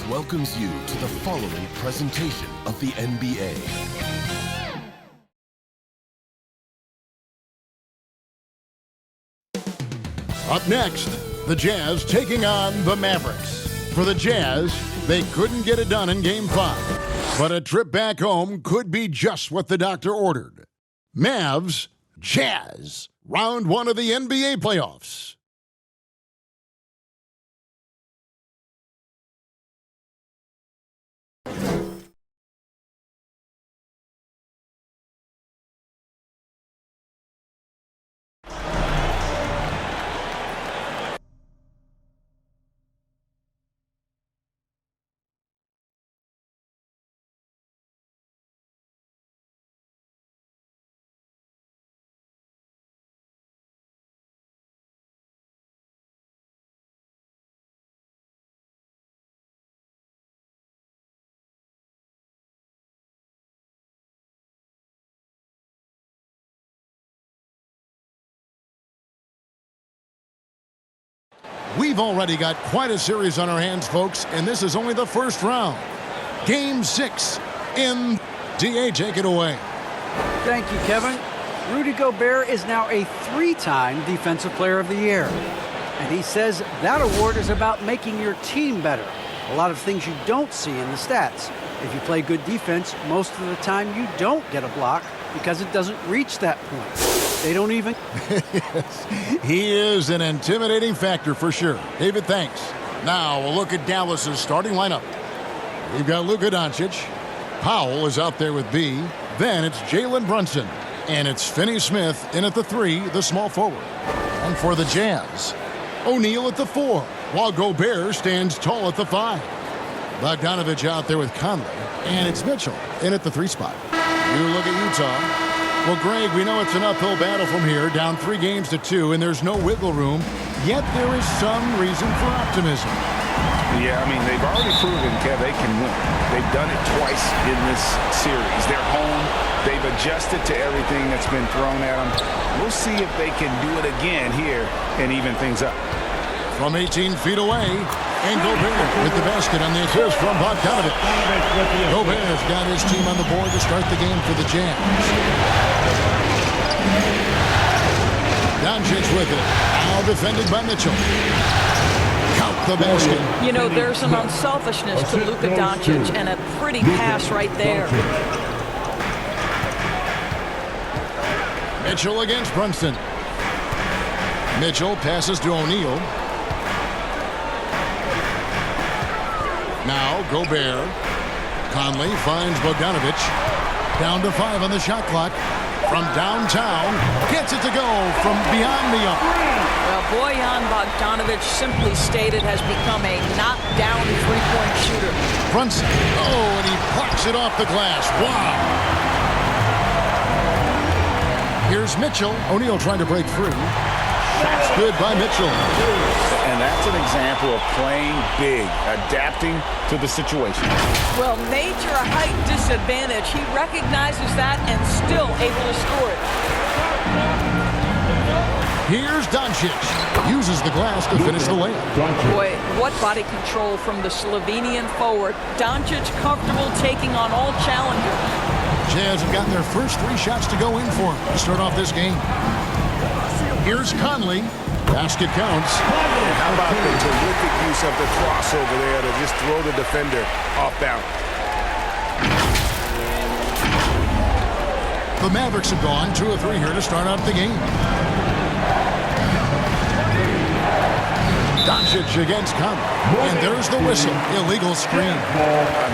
welcomes you to the following presentation of the NBA. Up next, the Jazz taking on the Mavericks. For the Jazz, they couldn't get it done in Game 5, but a trip back home could be just what the doctor ordered. Mavs, Jazz, round 1 of the NBA playoffs. We've already got quite a series on our hands, folks, and this is only the first round. Game 6 in DA. Take it away. Thank you, Kevin. Rudy Gobert is now a 3-time Defensive Player of the Year. And he says that award is about making your team better. A lot of things you don't see in the stats. If you play good defense, most of the time you don't get a block because it doesn't reach that point. They don't even... Yes, he is an intimidating factor for sure. David, thanks. Now we'll look at Dallas's starting lineup. We've got Luka Doncic. Powell is out there with B. Then it's Jalen Brunson. And it's Finney Smith in at the 3, the small forward. And for the Jazz, O'Neal at the 4, while Gobert stands tall at the 5. Bogdanovich out there with Conley. And it's Mitchell in at the 3 spot. You look at Utah. Well, Greg, we know it's an uphill battle from here, down 3 games to 2, and there's no wiggle room. Yet there is some reason for optimism. Yeah, I mean, they've already proven, Kev, they can win. They've done it twice in this series. They're home. They've adjusted to everything that's been thrown at them. We'll see if they can do it again here and even things up. From 18 feet away, and Gobert with the basket on the assist from Bogdanovich. Gobert's got his team on the board to start the game for the Jazz. Doncic with it. Now defended by Mitchell. Count the basket. You know, there's an unselfishness to Luka Doncic and a pretty pass right there. Mitchell against Brunson. Mitchell passes to O'Neal. Now Gobert. Conley finds Bogdanovich. Down to 5 on the shot clock. From downtown, gets it to go from beyond the arc. Well, Bojan Bogdanovic, simply stated, has become a knockdown three-point shooter. Brunson. Oh, and he plucks it off the glass. Wow. Here's Mitchell. O'Neal trying to break free. Shot's good by Mitchell. And that's an example of playing big, adapting to the situation. Well, major height disadvantage. He recognizes that and still able to score it. Here's Doncic. Uses the glass to finish the layup. Boy, what body control from the Slovenian forward. Doncic comfortable taking on all challengers. Jazz have gotten their first 3 shots to go in for him to start off this game. Here's Conley. Basket counts. How about the terrific use of the crossover there to just throw the defender off balance? The Mavericks have gone 2 of 3 here to start out the game. Doncic against Conley. And there's the whistle. Illegal screen.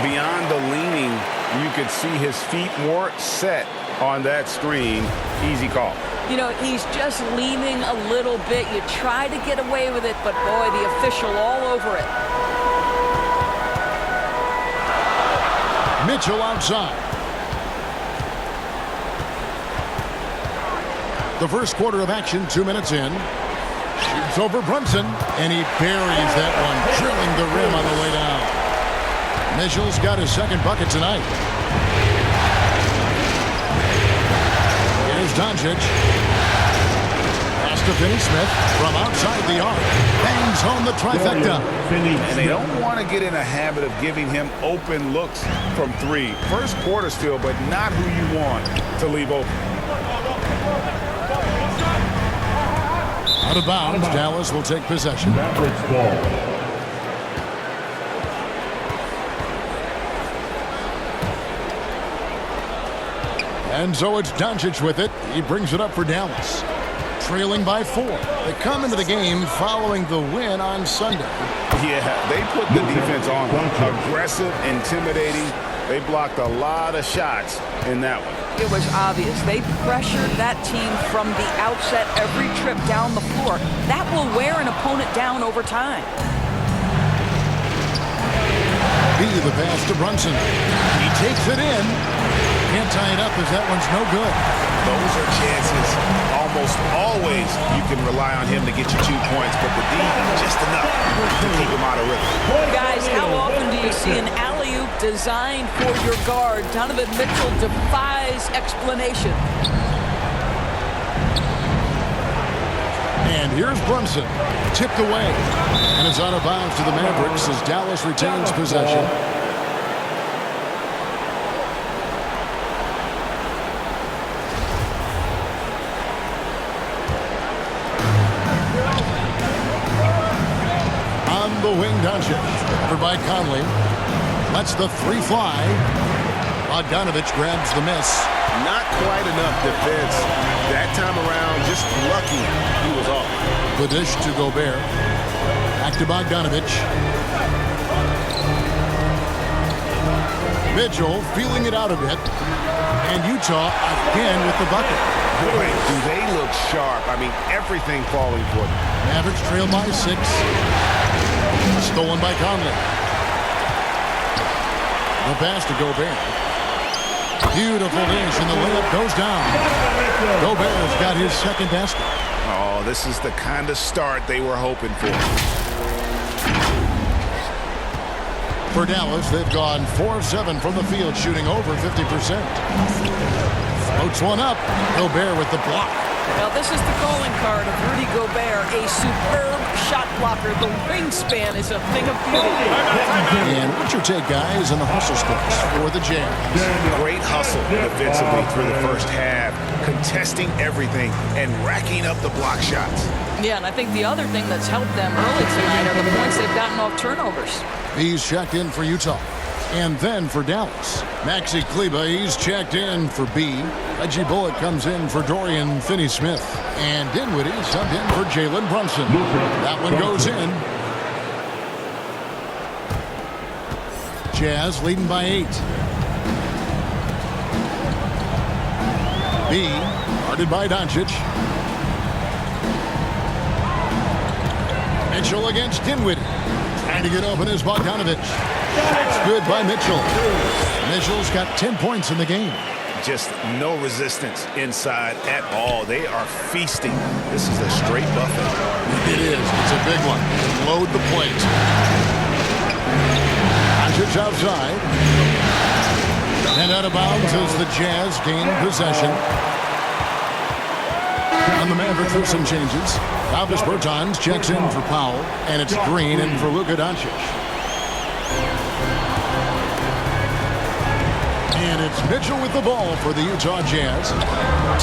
Beyond the leaning, you could see his feet more set on that screen. Easy call. You know, he's just leaning a little bit. You try to get away with it, but boy, the official all over it. Mitchell outside. The first quarter of action, 2 minutes in. Shoots over Brunson, and he buries that one, drilling the rim on the way down. Mitchell's got his second bucket tonight. Here's Doncic. Pass to to Finney Smith from outside the arc. Bangs home the trifecta. And they don't want to get in a habit of giving him open looks from three. First quarter still, but not who you want to leave open. Out of bounds, Dallas will take possession. Mavericks ball. And so it's Doncic with it. He brings it up for Dallas. Trailing by 4. They come into the game following the win on Sunday. Yeah, they put the defense on them. Aggressive, intimidating. They blocked a lot of shots in that one. It was obvious. They pressured that team from the outset every trip down the floor. That will wear an opponent down over time. B, the pass to Brunson. He takes it in. Can't tie it up as that one's no good. Those are chances. Almost always you can rely on him to get you 2 points, but the D, just enough to keep him out of rhythm. Guys, how often do you see an alley-oop designed for your guard? Donovan Mitchell defies explanation. And here's Brunson. Tipped away. And it's out of bounds to the Mavericks as Dallas retains possession. The wing, Doncic. Covered by Conley. Lets the 3 fly. Bogdanovich grabs the miss. Not quite enough defense. That time around, just lucky he was off. The dish to Gobert. Back to Bogdanovich. Mitchell feeling it out a bit. And Utah again with the bucket. Boy, do they look sharp. I mean, everything falling for them. Mavericks trail by 6. Stolen by Conley. The pass to Gobert. Beautiful dish, and the layup goes down. Gobert's got his second basket. Oh, this is the kind of start they were hoping for. For Dallas, they've gone 4 of 7 from the field, shooting over 50%. Floats one up. Gobert with the block. Now, this is the calling card of Rudy Gobert, a superb shot blocker. The wingspan is a thing of beauty. And what's your take, guys, on the hustle stretch for the Jazz? Great hustle defensively through the first half, contesting everything and racking up the block shots. Yeah, and I think the other thing that's helped them early tonight are the points they've gotten off turnovers. He's checked in for Utah. And then for Dallas, Maxi Kleber, he's checked in for B. Reggie Bullock comes in for Dorian Finney-Smith. And Dinwiddie subbed in for Jalen Brunson. That one goes in. Jazz leading by 8. B, guarded by Doncic. Mitchell against Dinwiddie. Trying to get open is Bogdanovich. That's good by Mitchell. Mitchell's got 10 points in the game. Just no resistance inside at all. They are feasting. This is a straight buffet. It is. It's a big one. Load the plate. Doncic outside. And out of bounds as the Jazz gain possession. On the Mavericks with some changes. Davis Bertans checks in for Powell. And it's Green in for Luka Doncic. And it's Mitchell with the ball for the Utah Jazz.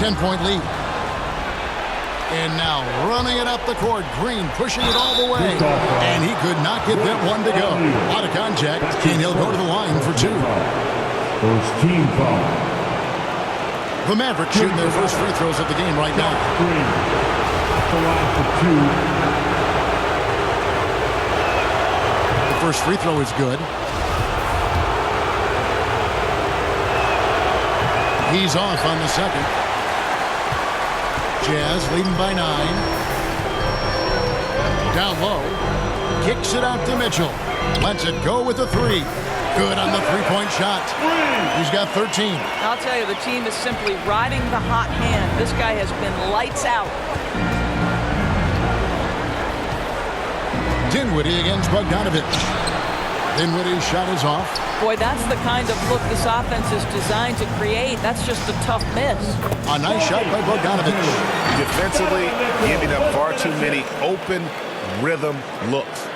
10-point lead. And now running it up the court. Green pushing it all the way. And he could not get that one to go. Out of contact. And he'll go to the line for 2. First team foul. The Mavericks shooting their first free throws of the game right now. Green. The line for 2. The first free throw is good. He's off on the second. Jazz leading by 9. Down low. Kicks it out to Mitchell. Lets it go with the 3. Good on the 3-point shot. He's got 13. I'll tell you, the team is simply riding the hot hand. This guy has been lights out. Dinwiddie against Bogdanovich. Dinwiddie's shot is off. Boy, that's the kind of look this offense is designed to create. That's just a tough miss. A nice shot by Bogdanovic. Defensively, giving up far too many open rhythm looks.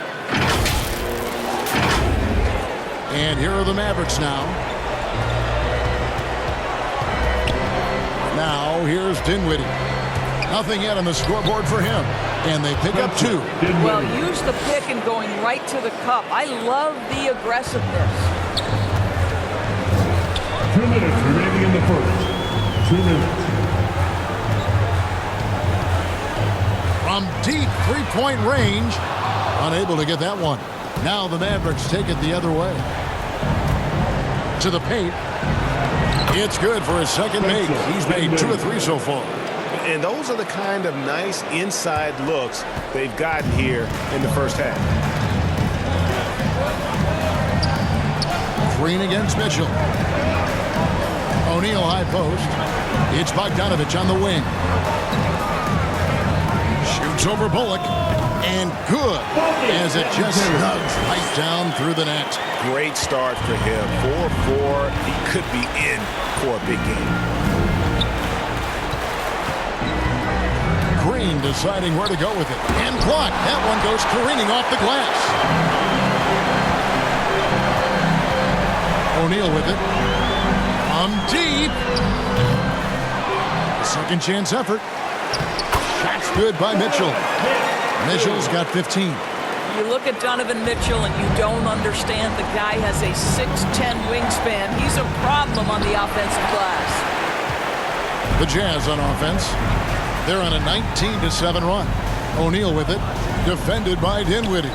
And here are the Mavericks now. Now here's Dinwiddie. Nothing yet on the scoreboard for him. And they pick up 2. Well, use the pick and going right to the cup. I love the aggressiveness. 2 minutes remaining in the first. 2 minutes. From deep three-point range. Unable to get that one. Now the Mavericks take it the other way. To the paint. It's good for his second make. He's made 2 of 3 so far. And those are the kind of nice inside looks they've gotten here in the first half. Green against Mitchell. O'Neal high post. It's Bogdanovic on the wing. Shoots over Bullock. And good as it just snugs right down through the net. Great start for him. 4-4. He could be in for a big game. Green deciding where to go with it. And blocked. That one goes careening off the glass. O'Neal with it. Deep. Second chance effort. Shot's good by Mitchell. Mitchell's got 15. You look at Donovan Mitchell and you don't understand the guy has a 6'10 wingspan. He's a problem on the offensive glass. The Jazz on offense. They're on a 19-7 run. O'Neal with it. Defended by Dinwiddie.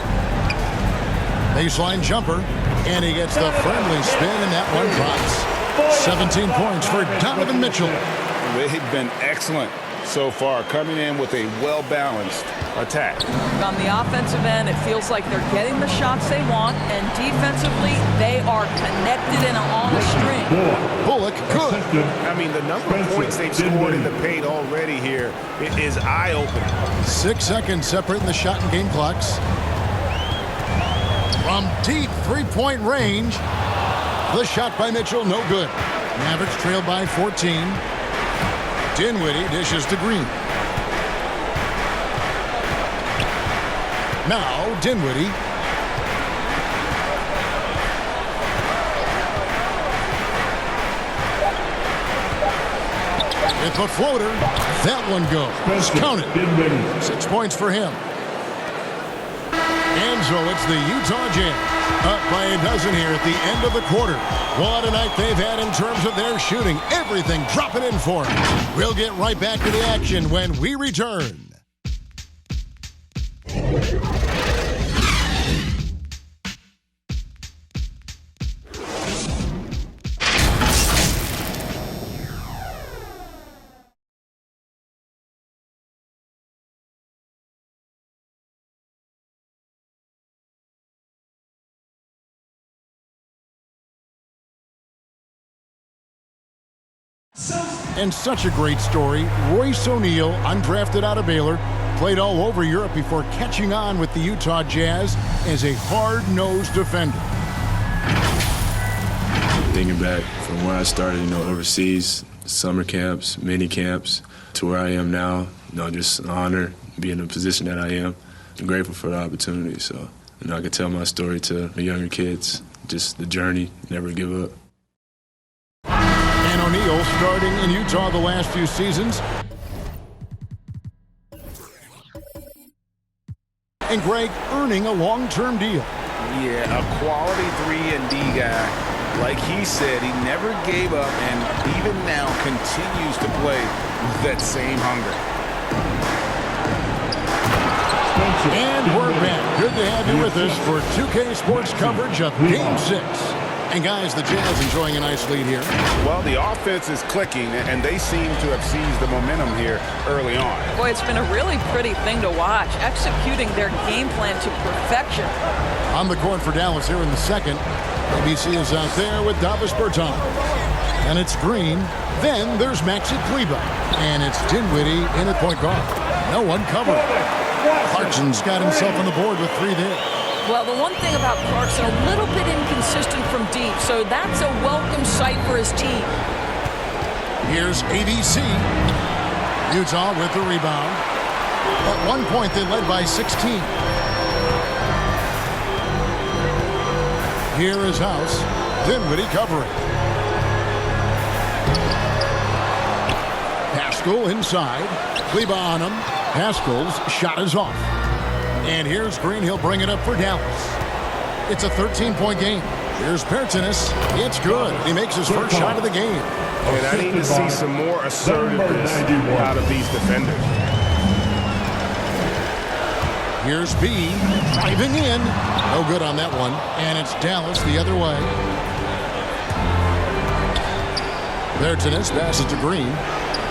Baseline jumper. And he gets the friendly spin, and that one drops. 17 points for Donovan Mitchell. They've been excellent so far, coming in with a well-balanced attack. On the offensive end, it feels like they're getting the shots they want, and defensively, they are connected and on a string. Bullock, good. I mean, the number of points they've scored in the paint already here is eye-opening. 6 seconds separating the shot and game clocks. From deep three-point range, the shot by Mitchell, no good. Mavericks trailed by 14. Dinwiddie dishes to Green. Now Dinwiddie. With a floater, that one goes. Count it. 6 points for him. And so it's the Utah Jazz up by a dozen here at the end of the quarter. What a night they've had in terms of their shooting. Everything dropping in for them. We'll get right back to the action when we return. And such a great story. Royce O'Neal, undrafted out of Baylor, played all over Europe before catching on with the Utah Jazz as a hard-nosed defender. Thinking back from where I started, overseas, summer camps, mini camps, to where I am now, just an honor being in the position that I am. I'm grateful for the opportunity, so I can tell my story to the younger kids, just the journey, never give up. And O'Neal starting in Utah the last few seasons. And Greg earning a long-term deal. Yeah, a quality 3-and-D guy. Like he said, he never gave up and even now continues to play with that same hunger. And we're back. Good to have you with us for 2K Sports coverage of Game 6. And guys, the Jazz enjoying a nice lead here. Well, the offense is clicking, and they seem to have seized the momentum here early on. Boy, it's been a really pretty thing to watch, executing their game plan to perfection. On the court for Dallas here in the second. ABC is out there with Davis Bertans. And it's Green. Then there's Maxi Kleber. And it's Dinwiddie in at point guard. No one covering. Clarkson's got himself on the board with 3 there. Well, the one thing about Clarkson, a little bit inconsistent from deep, so that's a welcome sight for his team. Here's ABC. Utah with the rebound. At one point, they led by 16. Here is House. Dinwiddie covering. Pascal inside. Kleba on him. Pascal's shot is off. And here's Green. He'll bring it up for Dallas. It's a 13-point game. Here's Bertans. It's good. He makes his first shot of the game. And I need to see some more assertiveness out of these defenders. Here's B. Driving in. No good on that one. And it's Dallas the other way. Bertans passes to Green.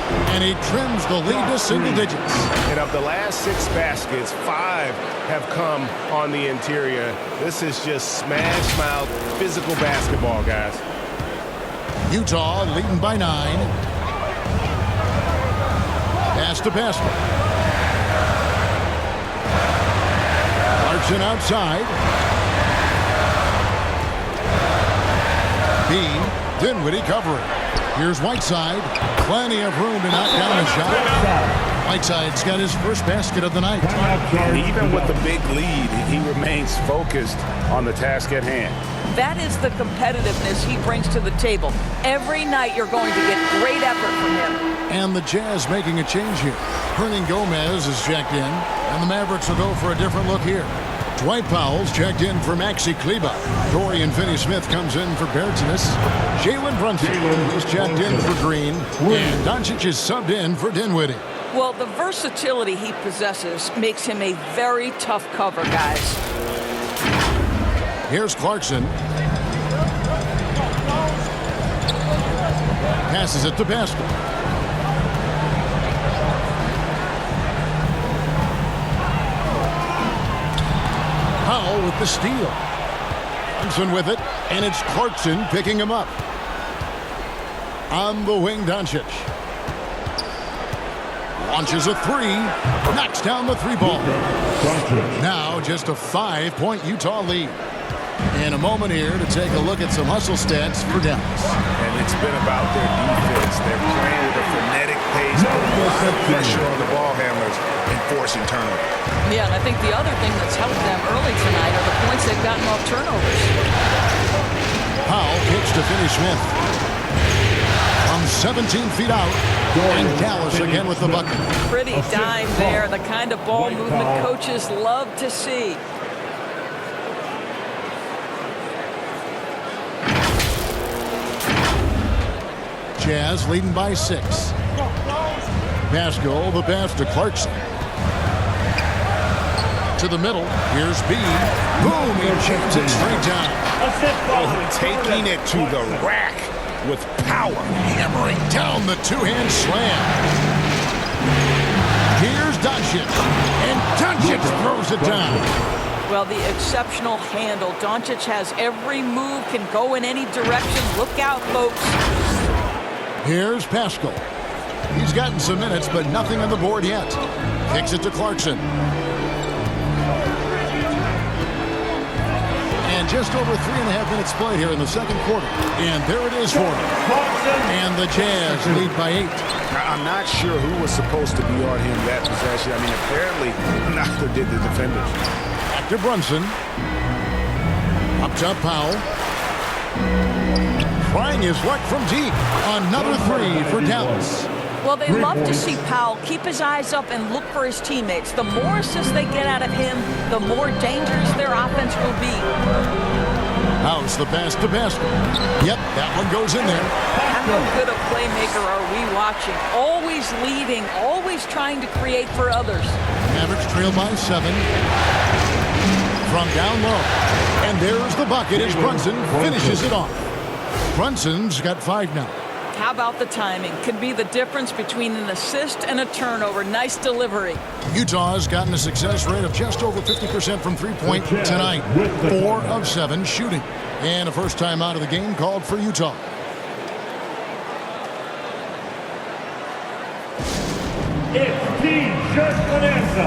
And he trims the lead to single digits. And of the last 6 baskets, 5 have come on the interior. This is just smash mouth physical basketball, guys. Utah leading by 9. Pass to Pascal. Clarkson outside. B. Dinwiddie covering. Here's Whiteside. Plenty of room to knock down a shot. Whiteside's got his first basket of the night. Even with the big lead, he remains focused on the task at hand. That is the competitiveness he brings to the table. Every night you're going to get great effort from him. And the Jazz making a change here. Hernan Gomez is checked in, and the Mavericks will go for a different look here. Dwight Powell's checked in for Maxi Kleba. Dorian Finney-Smith comes in for Bertans. Jalen Brunson is checked in for Green. And Doncic is subbed in for Dinwiddie. Well, the versatility he possesses makes him a very tough cover, guys. Here's Clarkson. Passes it to Pascal. Powell with the steal. Thompson with it, and it's Clarkson picking him up. On the wing, Doncic. Launches a 3. Knocks down the 3-ball. Now just a 5-point Utah lead. In a moment here to take a look at some hustle stats for Dallas. And it's been about their defense. They're playing with a frenetic pace, putting a lot of pressure on the ball handlers and forcing turnovers. Yeah, and I think the other thing that's helped them early tonight are the points they've gotten off turnovers. Powell kicks to Finney-Smith. From 17 feet out, and Dallas again with the bucket. Pretty dime there, the kind of ball movement coaches love to see. Jazz leading by 6. Pascal, the pass to Clarkson. To the middle, here's B. Boom, he jams it straight down. Taking it to the rack with power. Hammering down the two-hand slam. Here's Doncic. And Doncic throws it down. Well, the exceptional handle. Doncic has every move, can go in any direction. Look out, folks. Here's Pascal. He's gotten some minutes, but nothing on the board yet. Kicks it to Clarkson. And just over 3.5 minutes played here in the second quarter. And there it is for him. And the Jazz lead by 8. I'm not sure who was supposed to be on him that possession. I mean, apparently neither did the defenders. Back to Brunson. Up top, Powell. Trying his luck from deep. Another 3 for Dallas. Well, they love to see Powell keep his eyes up and look for his teammates. The more assists they get out of him, the more dangerous their offense will be. House the pass to Pascal. Yep, that one goes in there. How good a playmaker are we watching? Always leading, always trying to create for others. Mavericks trail by 7. From down low. And there's the bucket as Brunson finishes it off. Brunson's got 5 now. How about the timing? Could be the difference between an assist and a turnover. Nice delivery. Utah's gotten a success rate of just over 50% from three-point tonight. 4 of 7 shooting. And a first time out of the game called for Utah. It's Team Shirt Bonanza.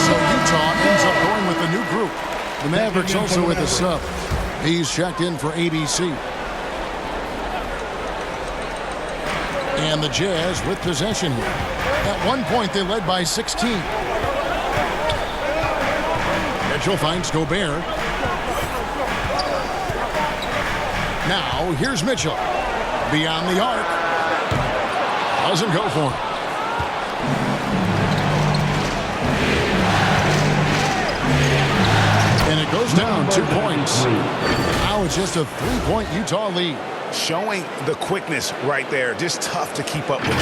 So Utah ends up going with a new group. The Mavericks also with a sub. He's checked in for ABC. And the Jazz with possession here. At one point, they led by 16. Mitchell finds Gobert. Now, here's Mitchell. Beyond the arc. Doesn't go for him. And it goes down 2 points. Now it's just a 3-point Utah lead. Showing the quickness right there. Just tough to keep up with.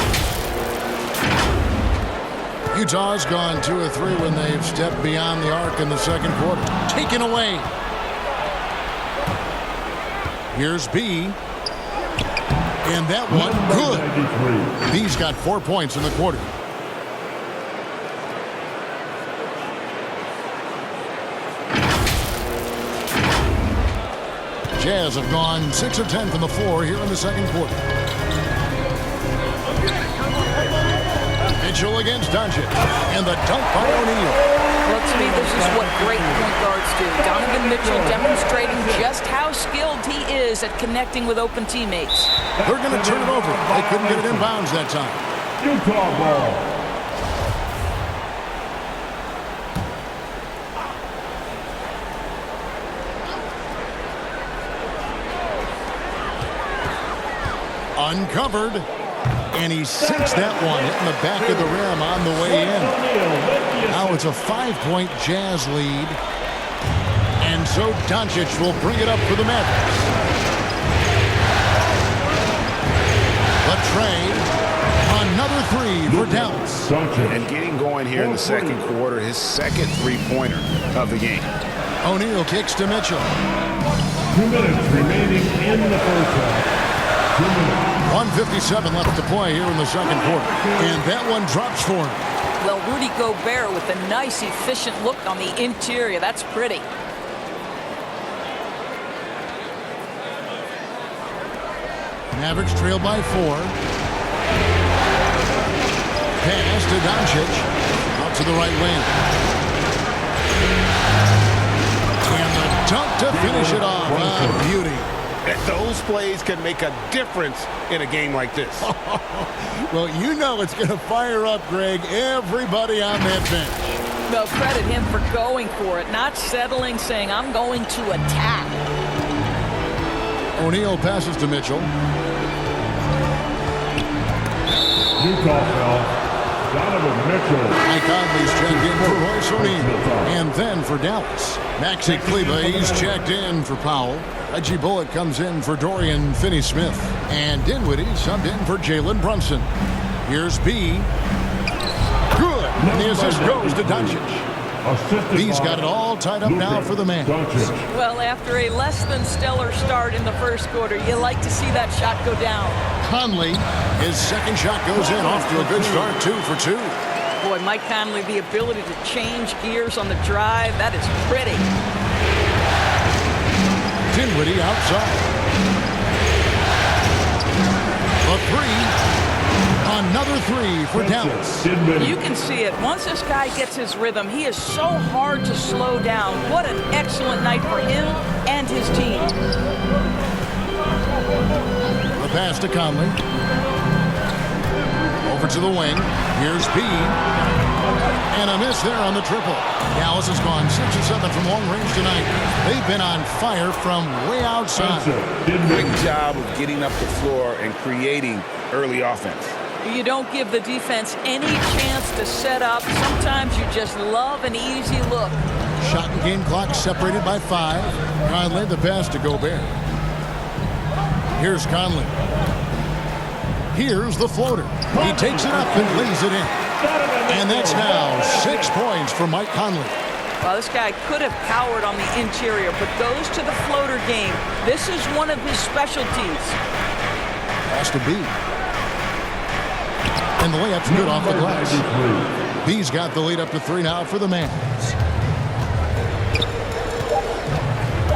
Utah's gone 2 of 3 when they've stepped beyond the arc in the second quarter. Taken away. Here's B. And that one, good. B's got 4 points in the quarter. Jazz have gone 6 of 10 from the floor here in the second quarter. Mitchell against Doncic. And the dunk by O'Neal. Well, to me, this is what great point guards do. Donovan Mitchell demonstrating just how skilled he is at connecting with open teammates. They're going to turn it over. They couldn't get it in bounds that time. Utah ball. Uncovered. And he sinks that one, hitting the back of the rim on the way in. Now it's a 5-point Jazz lead. And so Doncic will bring it up for the Mavericks. The trade. Another 3 for Dallas. And getting going here in the second quarter, his second three-pointer of the game. O'Neal kicks to Mitchell. 2 minutes remaining in the first half. 2 minutes. 1:57 left to play here in the second quarter. And that one drops for him. Well, Rudy Gobert with a nice, efficient look on the interior. That's pretty. Mavericks trail by 4. Pass to Doncic. Out to the right wing. And the dunk to finish it off. Ah, beauty. Those plays can make a difference in a game like this. Well, you know it's going to fire up, Greg, everybody on that bench. Well, credit him for going for it, not settling, saying, I'm going to attack. O'Neal passes to Mitchell. Utah foul. Donovan Mitchell. Mike Conley's checked in for Royce O'Neal. And then for Dallas, Maxi Kleber, he's checked in for Powell. Reggie Bullock comes in for Dorian Finney-Smith. And Dinwiddie subbed in for Jalen Brunson. Here's B. Good. And the assist goes to Doncic. He's got it all tied up now for the man. Well, after a less than stellar start in the first quarter, you like to see that shot go down. Conley, his second shot goes in, off to a good start, 2 for 2. Boy, Mike Conley, the ability to change gears on the drive, that is pretty. Dinwiddie outside. A 3. Another 3 for Dallas. You can see it. Once this guy gets his rhythm, he is so hard to slow down. What an excellent night for him and his team. The pass to Conley. Over to the wing. Here's B. And a miss there on the triple. Dallas has gone 6 of 7 from long range tonight. They've been on fire from way outside. Great job of getting up the floor and creating early offense. You don't give the defense any chance to set up. Sometimes you just love an easy look. Shot and game clock separated by 5. Conley the pass to Gobert. Here's Conley. Here's the floater. He takes it up and lays it in. And that's now 6 points for Mike Conley. Well, this guy could have powered on the interior, but goes to the floater game. This is one of his specialties. Pass to B. And the layup's good off the glass. B's got the lead up to 3 now for the Mavs.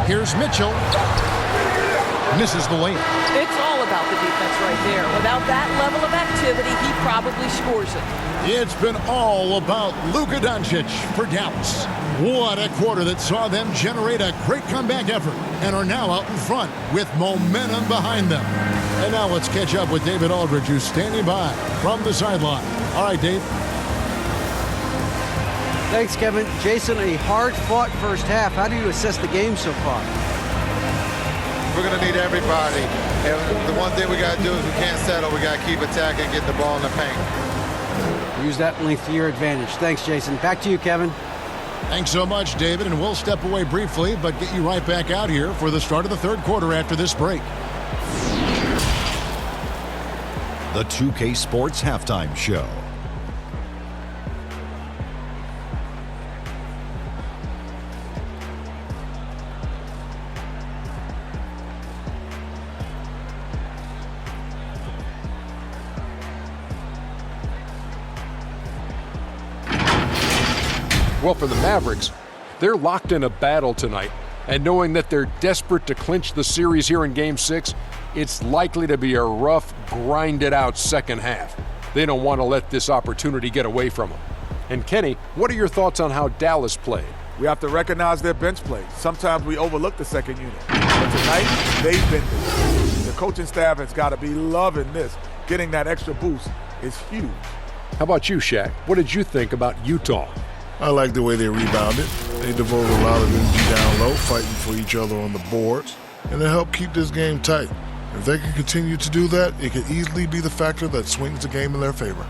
Here's Mitchell. Misses the layup. It's all about the defense right there. Without that level of activity, he probably scores it. It's been all about Luka Doncic for Dallas. What a quarter that saw them generate a great comeback effort and are now out in front with momentum behind them. And now let's catch up with David Aldridge, who's standing by from the sideline. All right, Dave. Thanks, Kevin. Jason, a hard-fought first half. How do you assess the game so far? We're going to need everybody. And the one thing we got to do is we can't settle. We got to keep attacking and get the ball in the paint. Use that length to your advantage. Thanks, Jason. Back to you, Kevin. Thanks so much, David. And we'll step away briefly, but get you right back out here for the start of the third quarter after this break. The 2K Sports Halftime Show. Well, for the Mavericks, they're locked in a battle tonight. And knowing that they're desperate to clinch the series here in Game 6, it's likely to be a rough, grinded-out second half. They don't want to let this opportunity get away from them. And Kenny, what are your thoughts on how Dallas played? We have to recognize their bench play. Sometimes we overlook the second unit. But tonight, they've been there. The coaching staff has got to be loving this. Getting that extra boost is huge. How about you, Shaq? What did you think about Utah? I like the way they rebounded. They devoted a lot of energy down low, fighting for each other on the boards, and they helped keep this game tight. If they can continue to do that, it could easily be the factor that swings the game in their favor.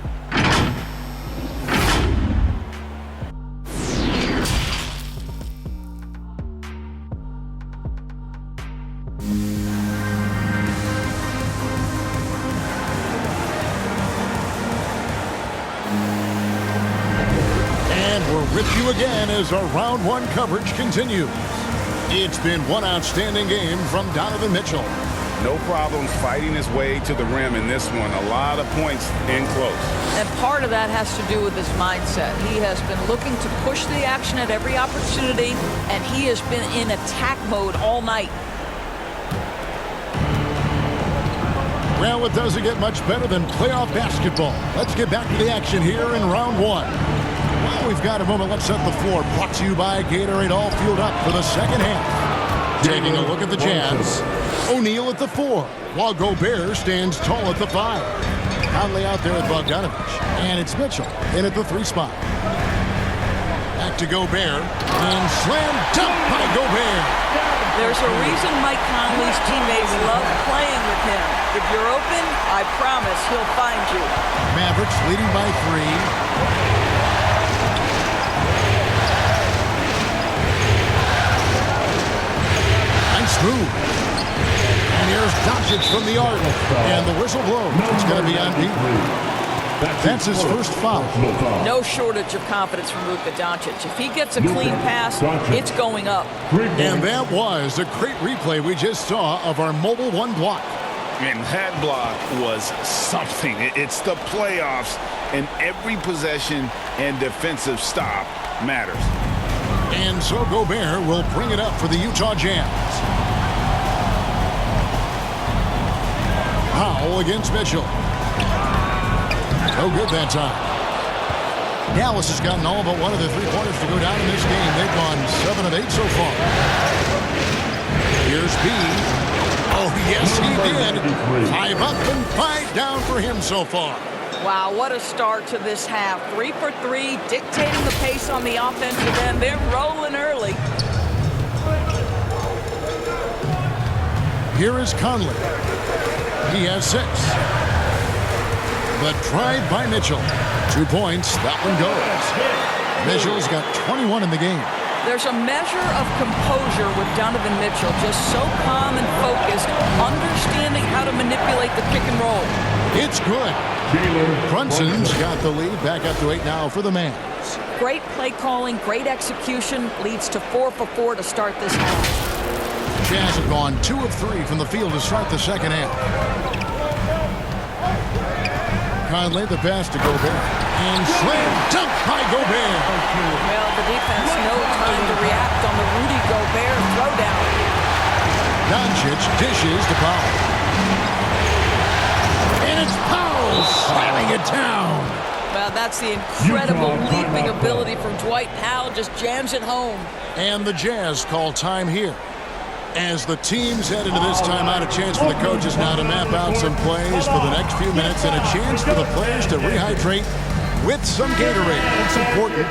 With you again as our round one coverage continues. It's been one outstanding game from Donovan Mitchell. No problems fighting his way to the rim in this one. A lot of points in close. And part of that has to do with his mindset. He has been looking to push the action at every opportunity, and he has been in attack mode all night. Well, it doesn't get much better than playoff basketball. Let's get back to the action here in round one. Well, we've got a moment. Let's set the floor. Brought to you by Gatorade, all fueled up for the second half. Taking a look at the Jazz. O'Neal at the 4, while Gobert stands tall at the 5. Conley out there with Bogdanovich. And it's Mitchell in at the 3 spot. Back to Gobert. And slam dunk by Gobert. There's a reason Mike Conley's teammates love playing with him. If you're open, I promise he'll find you. Mavericks leading by 3. Move. And here's Doncic from the arc. And the whistle blows. It's going to be on deep. That's his first foul. No shortage of confidence from Luka Doncic. If he gets a clean pass, it's going up. And that was a great replay we just saw of our Mobile One block. And that block was something. It's the playoffs, and every possession and defensive stop matters. And so Gobert will bring it up for the Utah Jazz. Powell against Mitchell. No good that time. Dallas has gotten all but one of the 3-pointers to go down in this game. They've gone 7 of 8 so far. Here's B. Oh, yes, he did. 5 up and 5 down for him so far. Wow, what a start to this half. 3 for 3, dictating the pace on the offensive end. They're rolling early. Here is Conley. He has 6. The drive by Mitchell. 2 points. That one goes. Mitchell's got 21 in the game. There's a measure of composure with Donovan Mitchell. Just so calm and focused, understanding how to manipulate the pick and roll. It's good. Brunson's got the lead. Back up to 8 now for the Mavs. Great play calling, great execution. Leads to 4 for 4 to start this half. Jazz have gone 2 of 3 from the field to start the second half. Conley the pass to Gobert. And slam dunk by Gobert. Well, the defense, no time to react on the Rudy Gobert throwdown. Doncic dishes to Powell. And it's Powell slamming it down. Well, that's the incredible leaping ability from Dwight Powell. Just jams it home. And the Jazz call time here. As the teams head into this timeout, a chance for the coaches now to map out some plays for the next few minutes and a chance for the players to rehydrate with some Gatorade. It's important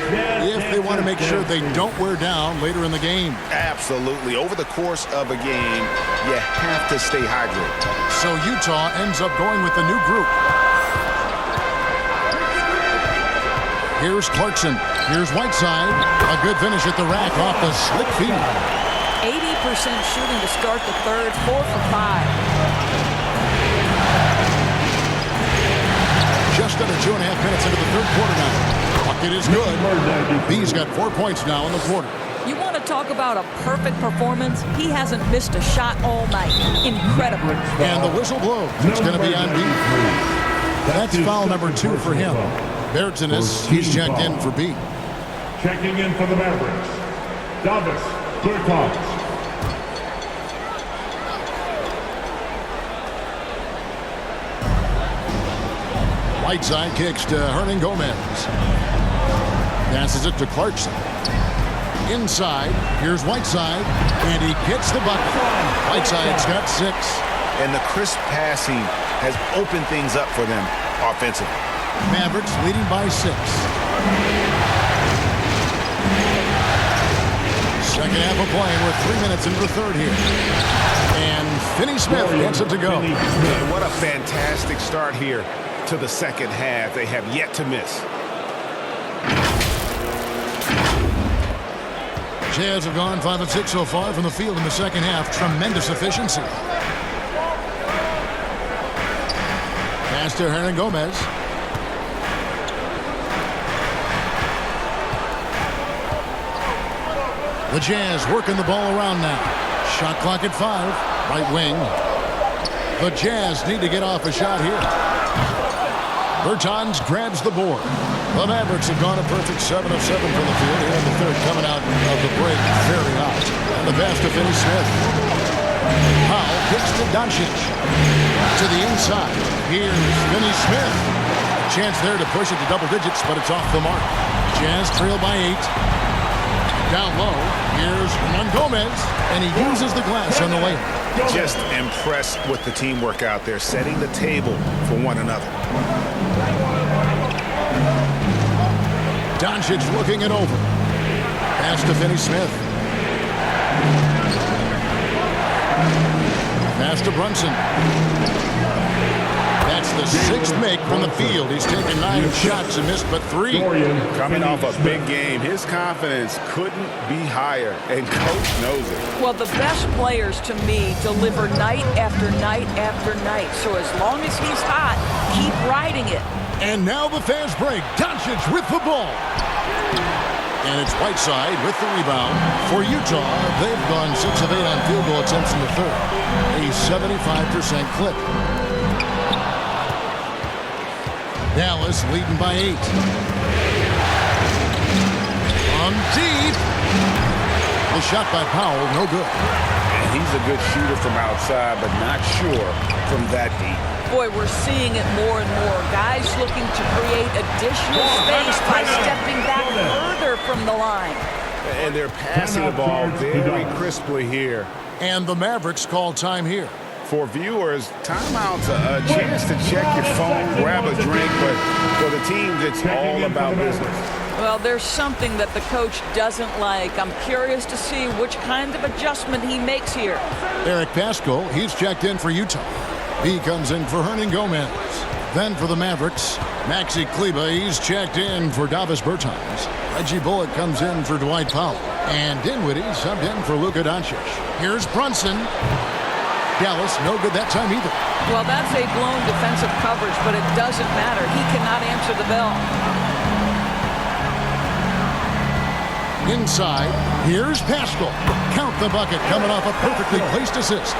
if they want to make sure they don't wear down later in the game. Absolutely. Over the course of a game, you have to stay hydrated. So Utah ends up going with the new group. Here's Clarkson. Here's Whiteside. A good finish at the rack off the slick feed. 80% shooting to start the third, 4 for 5. Just under 2.5 minutes into the third quarter now. Bucket is good. B's got 4 points now in the quarter. You want to talk about a perfect performance? He hasn't missed a shot all night. Incredible. And the whistle blows. It's going to be on B. That's foul number 2 for him. Bertans, he's checked in for B. Checking in for the Mavericks, Davis Bertans. Whiteside kicks to Hernangomez. Passes it to Clarkson. Inside, here's Whiteside, and he gets the bucket. Whiteside's got 6. And the crisp passing has opened things up for them offensively. Mavericks leading by 6. Second half of play, and we're 3 minutes into the third here. And Finney Smith gets it to go. And what a fantastic start here to the second half. They have yet to miss. Jazz have gone 5 of 6 so far from the field in the second half. Tremendous efficiency. Pass to Hernangomez. The Jazz working the ball around now. Shot clock at 5. Right wing. The Jazz need to get off a shot here. Bertans grabs the board. The Mavericks have gone a perfect 7 of 7 from the field here in the third, coming out of the break very hot. And the pass to Finney Smith. Powell kicks to Doncic. To the inside. Here's Finney Smith. Chance there to push it to double digits, but it's off the mark. Jazz trail by 8. Down low. Here's Hernangomez, and he uses the glass on the layup. Just impressed with the teamwork out there, setting the table for one another. Doncic looking it over. Pass to Finney Smith. Pass to Brunson. That's the 6th make from the field. He's taken 9 shots and missed but 3. Coming off a big game, his confidence couldn't be higher, and coach knows it. Well, the best players to me deliver night after night after night. So as long as he's hot, keep riding it. And now the fast break. Doncic with the ball. And it's Whiteside with the rebound. For Utah, they've gone 6 of 8 on field goal attempts in the third. A 75% clip. Dallas leading by 8. On deep. The shot by Powell, no good. And he's a good shooter from outside, but not sure from that deep. Boy, we're seeing it more and more. Guys looking to create additional space by stepping back further from the line. And they're passing the ball very crisply here. And the Mavericks call time here. For viewers, timeout's a chance to check your phone, grab a drink, but for the teams, it's all about business. Well, there's something that the coach doesn't like. I'm curious to see which kind of adjustment he makes here. Eric Paschal, he's checked in for Utah. He comes in for Hernangomez. Then for the Mavericks, Maxi Kleber, he's checked in for Davis Bertans. Reggie Bullock comes in for Dwight Powell. And Dinwiddie subbed in for Luka Doncic. Here's Brunson. Dallas, no good that time either. Well, that's a blown defensive coverage, but it doesn't matter. He cannot answer the bell. Inside, here's Paschal. Count the bucket coming off a perfectly placed assist.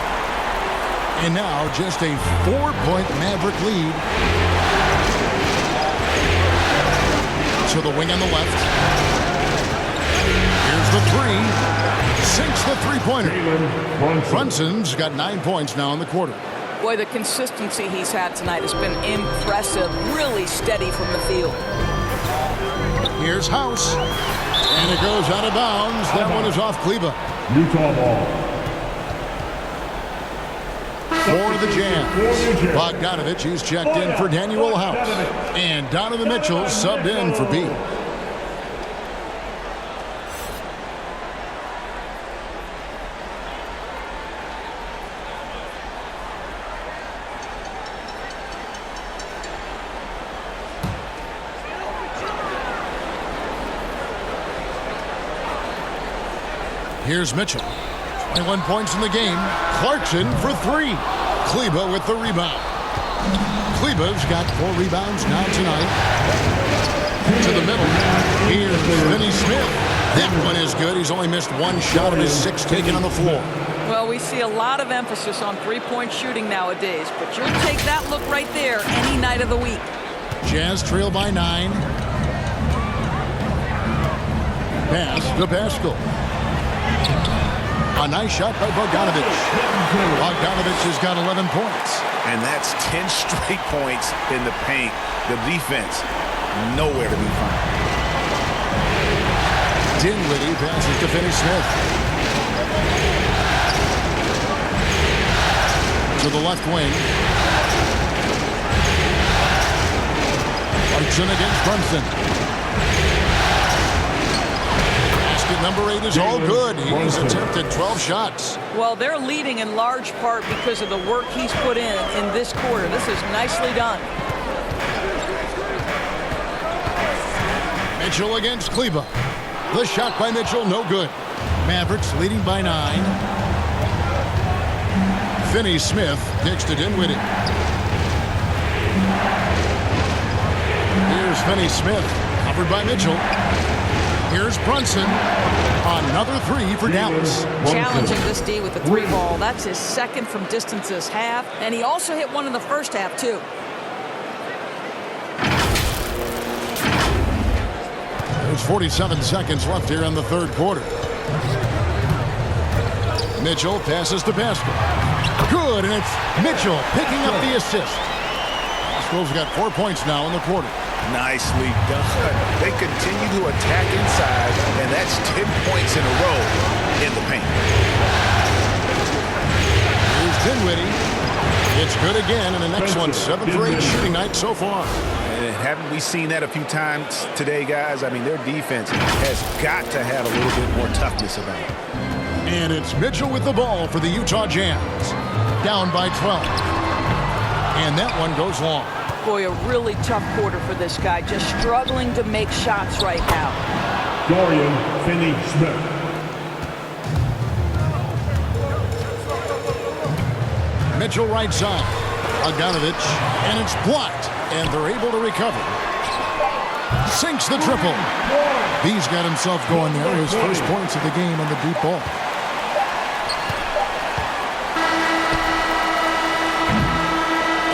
And now just a 4-point Maverick lead. To the wing on the left. Here's the 3. Sinks the three-pointer. Brunson's got 9 points now in the quarter. Boy, the consistency he's had tonight has been impressive, really steady from the field. Here's House, and it goes out of bounds. That one is off Kleba. Utah ball. For the Jazz, Bogdanovich, he's checked in for Daniel House. And Donovan Mitchell subbed in for B. Here's Mitchell. 21 points in the game. Clarkson for 3. Kleba with the rebound. Kleba's got 4 rebounds now tonight. To the middle. Here's Finney Smith. That one is good. He's only missed 1 shot of his 6 taken on the floor. Well, we see a lot of emphasis on three-point shooting nowadays, but you'll take that look right there any night of the week. Jazz trail by 9. Pass to Pascal. A nice shot by Bogdanovich. Bogdanovich has got 11 points. And that's 10 straight points in the paint. The defense, nowhere to be found. Dinwiddie passes to Finney Smith. To the left wing. Clarkson against Brunson. Number 8 is all good. He's attempted 12 shots. Well, they're leading in large part because of the work he's put in this quarter. This is nicely done. Mitchell against Kleba. The shot by Mitchell, no good. Mavericks leading by 9. Finney Smith kicks to Dinwiddie. Here's Finney Smith, covered by Mitchell. Here's Brunson. Another 3 for Dallas. Challenging this D with the 3 ball. That's his second from distance this half. And he also hit one in the first half, too. There's 47 seconds left here in the third quarter. Mitchell passes to Pascal. Good, and it's Mitchell picking up the assist. Pascal's got 4 points now in the quarter. Nicely done. They continue to attack inside, and that's 10 points in a row in the paint. Here's Dinwiddie. It's good again, and the next one, 7 for 8 shooting night so far. And haven't we seen that a few times today, guys? I mean, their defense has got to have a little bit more toughness about it. And it's Mitchell with the ball for the Utah Jazz. Down by 12. And that one goes long. Boy, a really tough quarter for this guy. Just struggling to make shots right now. Dorian Finney-Smith. Mitchell right side. Bogdanovich, and it's blocked. And they're able to recover. Sinks the triple. B's got himself going there. His first points of the game on the deep ball.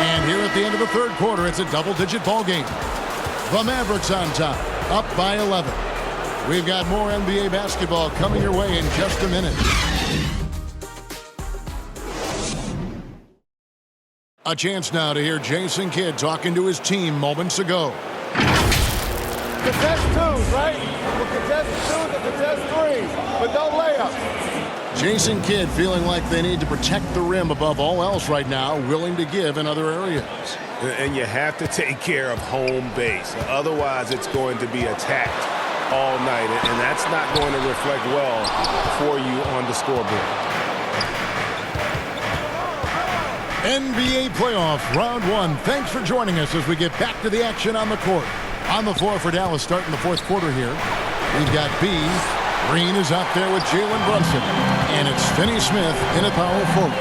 And here at the end of the third quarter, it's a double-digit ball game. The Mavericks on top, up by 11. We've got more NBA basketball coming your way in just a minute. A chance now to hear Jason Kidd talking to his team moments ago. Contest 2s, right? We'll contest 2s and contest 3s, but no layups. Jason Kidd feeling like they need to protect the rim above all else right now, willing to give in other areas. And you have to take care of home base. Otherwise, it's going to be attacked all night, and that's not going to reflect well for you on the scoreboard. NBA playoffs, round 1. Thanks for joining us as we get back to the action on the court. On the floor for Dallas starting the fourth quarter here. We've got B. Green is out there with Jalen Brunson. And it's Finney Smith in a power forward.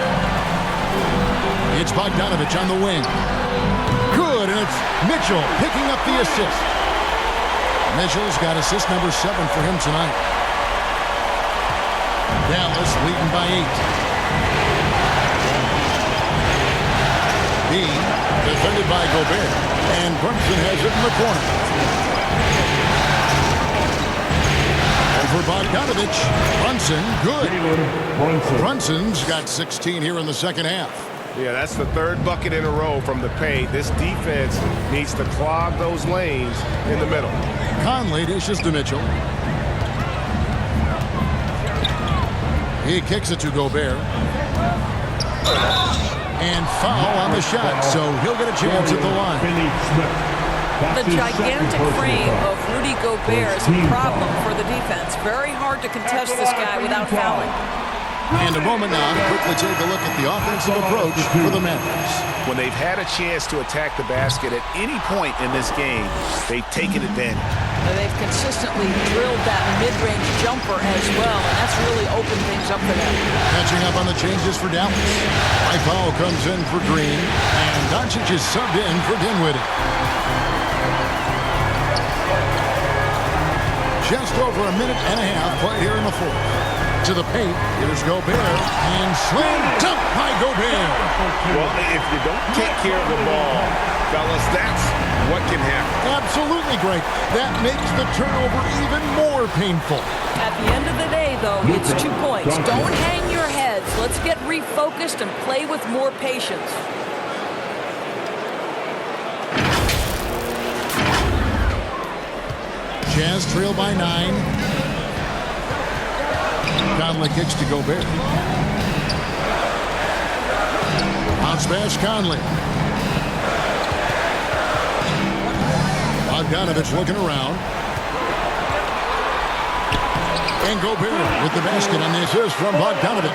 It's Bogdanovich on the wing. Good, and it's Mitchell picking up the assist. Mitchell's got assist number 7 for him tonight. Dallas leading by 8. B, defended by Gobert, and Brunson has it in the corner. Over Bogdanovich, Brunson, good. Brunson's got 16 here in the second half. Yeah, that's the third bucket in a row from the paint. This defense needs to clog those lanes in the middle. Conley dishes to Mitchell. He kicks it to Gobert. And foul on the shot, so he'll get a chance at the line. The gigantic frame of Rudy Gobert is a problem for the defense. Very hard to contest this guy without fouling. And a moment now to quickly take a look at the offensive approach for the Mavericks. When they've had a chance to attack the basket at any point in this game, they've taken advantage. They've consistently drilled that mid-range jumper as well, and that's really opened things up for them. Catching up on the changes for Dallas. Powell comes in for Green, and Doncic is subbed in for Dinwiddie. Just over a minute and a half play here in the fourth. To the paint, here's Gobert, and slam dunk by Gobert. Well, if you don't take care of the ball, fellas, that's what can happen. Absolutely great. That makes the turnover even more painful. At the end of the day, though, it's 2 points. Don't hang your heads. Let's get refocused and play with more patience. Jazz trail by 9. Conley kicks to Gobert. Bounce pass, Conley. Bogdanovich looking around. And Gobert with the basket on the assist from Bogdanovich.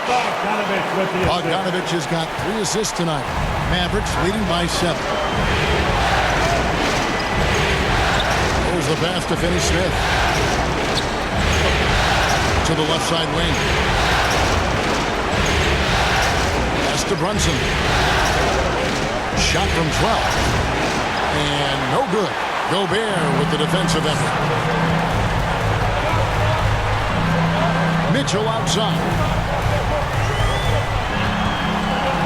Bogdanovich has got 3 assists tonight. Mavericks leading by 7. There's the pass to Finney-Smith. To the left side wing. Pass to Brunson. Shot from 12. And no good. Gobert with the defensive effort. Mitchell outside.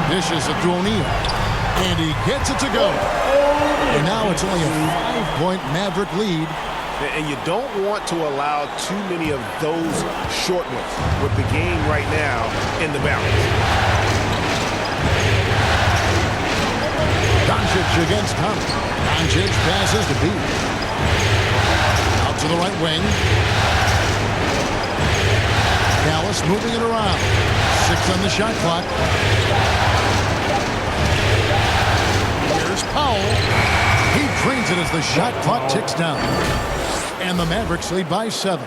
Dishes it to O'Neal. And he gets it to go. And now it's only a 5-point Maverick lead. And you don't want to allow too many of those short ones with the game right now in the balance. Doncic against Conley. Doncic passes to Beal. Out to the right wing. Dallas moving it around. 6 on the shot clock. Here's Powell. He drains it as the shot clock ticks down. And the Mavericks lead by 7.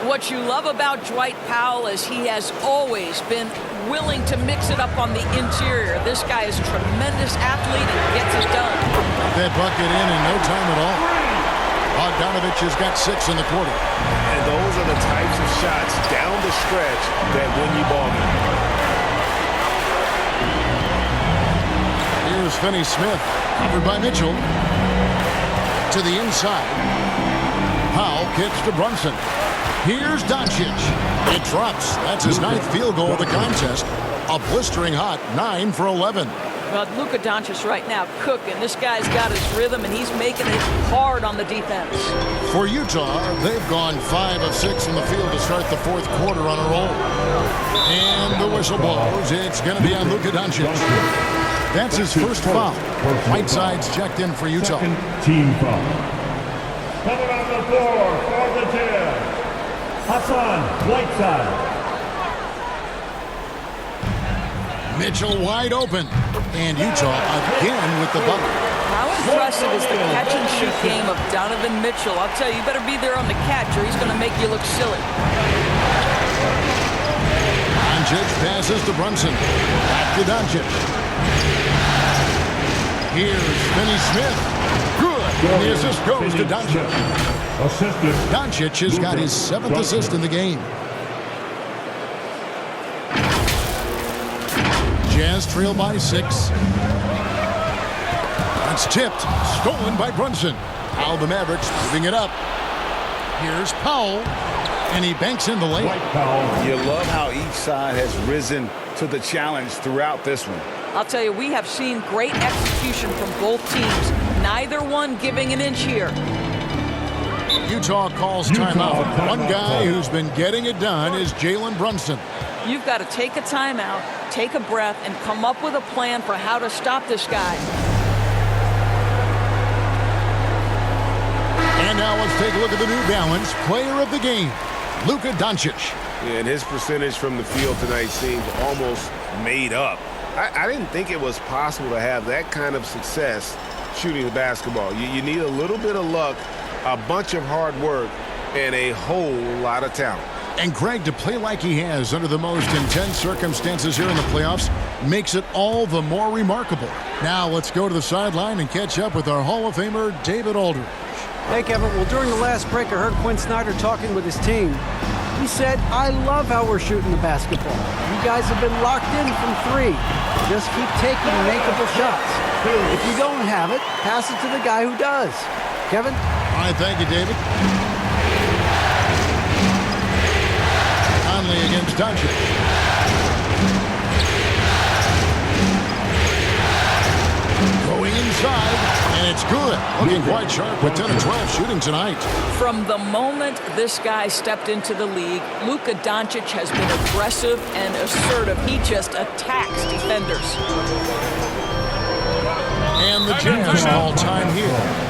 What you love about Dwight Powell is he has always been willing to mix it up on the interior. This guy is a tremendous athlete and gets it done. That bucket in no time at all. Bogdanovich has got 6 in the quarter. And those are the types of shots down the stretch that win you ball games. Here's Finney-Smith, covered by Mitchell. To the inside. Powell kicks to Brunson. Here's Doncic. It drops. That's his 9th field goal of the contest. A blistering hot 9 for 11. Well, Luka Doncic right now cooking. This guy's got his rhythm, and he's making it hard on the defense. For Utah, they've gone 5 of 6 in the field to start the 4th quarter on a roll. And the whistle blows. It's going to be on Luka Doncic. That's his first foul. Whiteside's checked in for Utah. Team foul. Coming on the floor for the Jazz, Hassan Whiteside. Mitchell wide open. And Utah again with the bucket. How impressive is the catch and shoot game of Donovan Mitchell? I'll tell you, you better be there on the catch or he's going to make you look silly. Doncic passes to Brunson. Back to Doncic. Here's Finney-Smith. Good. And the assist goes to Doncic. Doncic has got his 7th assist in the game. Jazz trail by 6. That's tipped. Stolen by Brunson. Now the Mavericks moving it up. Here's Powell. And he banks in the lane. You love how each side has risen to the challenge throughout this one. I'll tell you, we have seen great execution from both teams. Neither one giving an inch here. Utah calls timeout. One guy who's been getting it done is Jalen Brunson. You've got to take a timeout, take a breath, and come up with a plan for how to stop this guy. And now let's take a look at the New Balance player of the game, Luka Doncic. Yeah, and his percentage from the field tonight seems almost made up. I didn't think it was possible to have that kind of success shooting the basketball. You need a little bit of luck, a bunch of hard work, and a whole lot of talent. And Greg, to play like he has under the most intense circumstances here in the playoffs makes it all the more remarkable. Now let's go to the sideline and catch up with our Hall of Famer, David Aldridge. Hey, Kevin. Well, during the last break, I heard Quinn Snyder talking with his team. He said, I love how we're shooting the basketball. You guys have been locked in from 3. Just keep taking makeable shots. If you don't have it, pass it to the guy who does. Kevin? All right, thank you, David. Conley against Doncic. Going inside, and it's good. Looking quite sharp with 10 of 12 shooting tonight. From the moment this guy stepped into the league, Luka Doncic has been aggressive and assertive. He just attacks defenders. And the Jazz all-time here.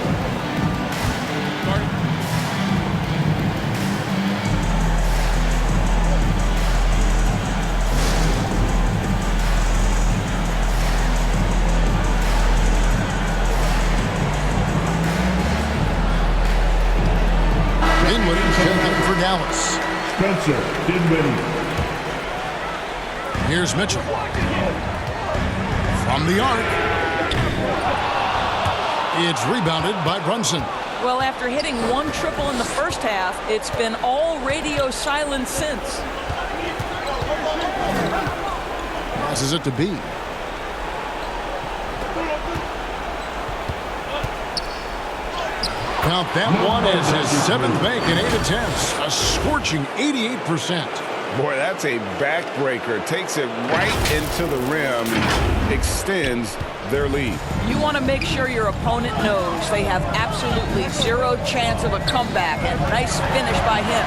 For Dallas. Spencer Dinwiddie. Here's Mitchell. From the arc. It's rebounded by Brunson. Well, after hitting 1 triple in the first half, it's been all radio silence since. Passes it to B. Count that one as his 7th make in 8 attempts. A scorching 88%. Boy, that's a backbreaker. Takes it right into the rim and extends their lead. You want to make sure your opponent knows they have absolutely 0 chance of a comeback. And nice finish by him.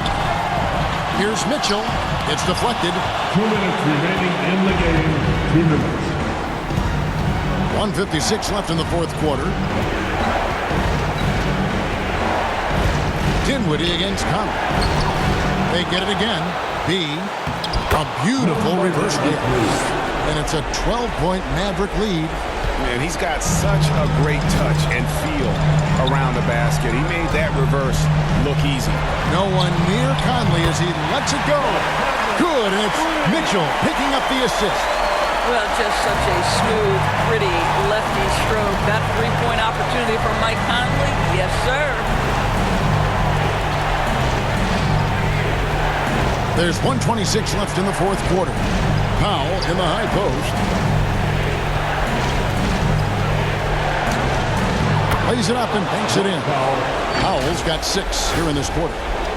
Here's Mitchell. It's deflected. 2 minutes remaining in the game. 2 minutes. 1:56 left in the 4th quarter. Dinwiddie against Conley. They get it again. B. A beautiful reverse kick. And it's a 12-point Maverick lead. Man, he's got such a great touch and feel around the basket. He made that reverse look easy. No one near Conley as he lets it go. Good, and it's Mitchell picking up the assist. Well, just such a smooth, pretty lefty stroke. That 3-point opportunity for Mike Conley? Yes, sir. There's 1:26 left in the 4th quarter. Powell in the high post. Lays it up and banks it in. Powell's got 6 here in this quarter.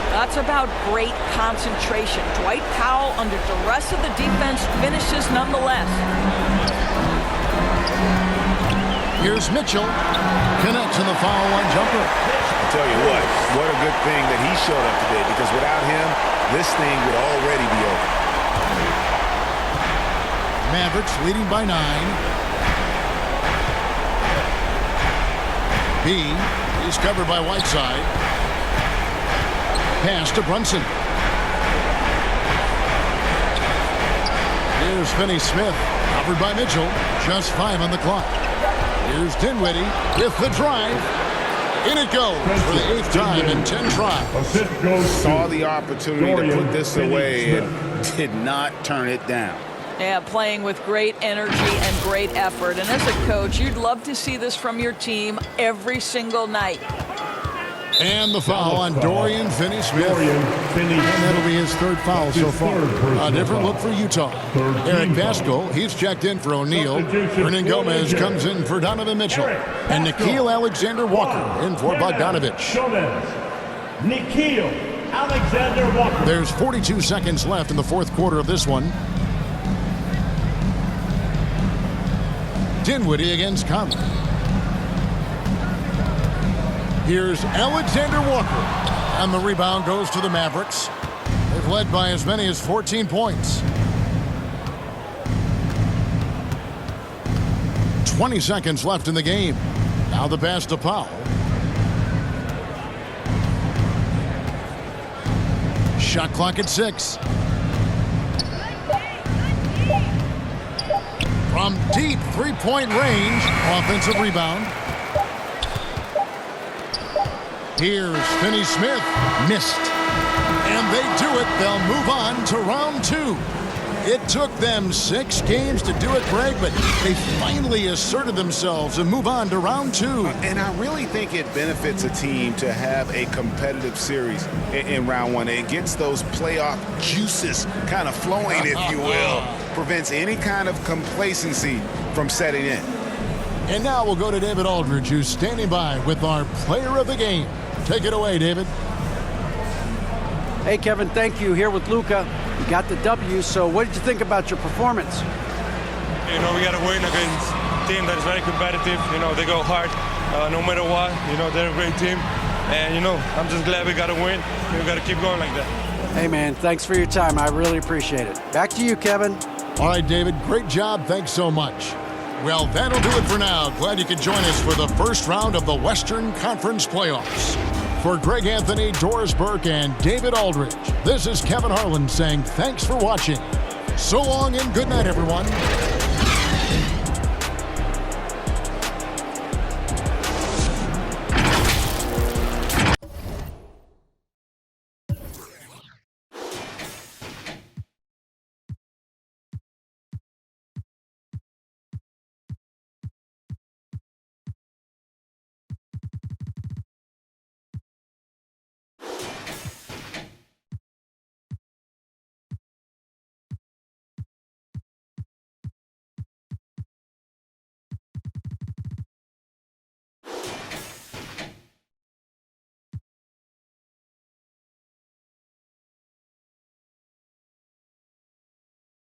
That's about great concentration. Dwight Powell, under duress of the defense, finishes nonetheless. Here's Mitchell. Connects in the foul line jumper. I'll tell you what a good thing that he showed up today, because without him, this thing would already be over. Mavericks leading by 9. B is covered by Whiteside. Pass to Brunson. Here's Finney-Smith, covered by Mitchell. Just 5 on the clock. Here's Dinwiddie with the drive. In it goes for the 8th time in 10 tries. Saw the opportunity to put this away and did not turn it down. Yeah, playing with great energy and great effort. And as a coach, you'd love to see this from your team every single night. And the foul on Dorian Finney-Smith. And that'll be his 3rd foul so far. A different look for Utah. Eric Pascal, he's checked in for O'Neal. Hernan Gomez comes in for Donovan Mitchell. And Nickeil Alexander-Walker in for Bogdanovich. Nickeil Alexander-Walker. There's 42 seconds left in the 4th quarter of this one. Dinwiddie against Conley. Here's Alexander Walker. And the rebound goes to the Mavericks. They've led by as many as 14 points. 20 seconds left in the game. Now the pass to Powell. Shot clock at 6. From deep three-point range, offensive rebound. Here's Finney-Smith, missed. And they do it. They'll move on to round 2. It took them 6 games to do it, Greg, but they finally asserted themselves and move on to round 2. And I really think it benefits a team to have a competitive series in round 1. It gets those playoff juices kind of flowing, if you will. Prevents any kind of complacency from setting in. And now we'll go to David Aldridge, who's standing by with our player of the game. Take it away, David. Hey, Kevin, thank you. Here with Luka. You got the W, so what did you think about your performance? You know, we got to win against a team that is very competitive. You know, they go hard no matter what. You know, they're a great team. And, you know, I'm just glad we got to win. We got to keep going like that. Hey, man, thanks for your time. I really appreciate it. Back to you, Kevin. All right, David, great job. Thanks so much. Well, that'll do it for now. Glad you could join us for the first round of the Western Conference Playoffs. For Greg Anthony, Doris Burke, and David Aldridge, this is Kevin Harlan saying thanks for watching. So long and good night, everyone.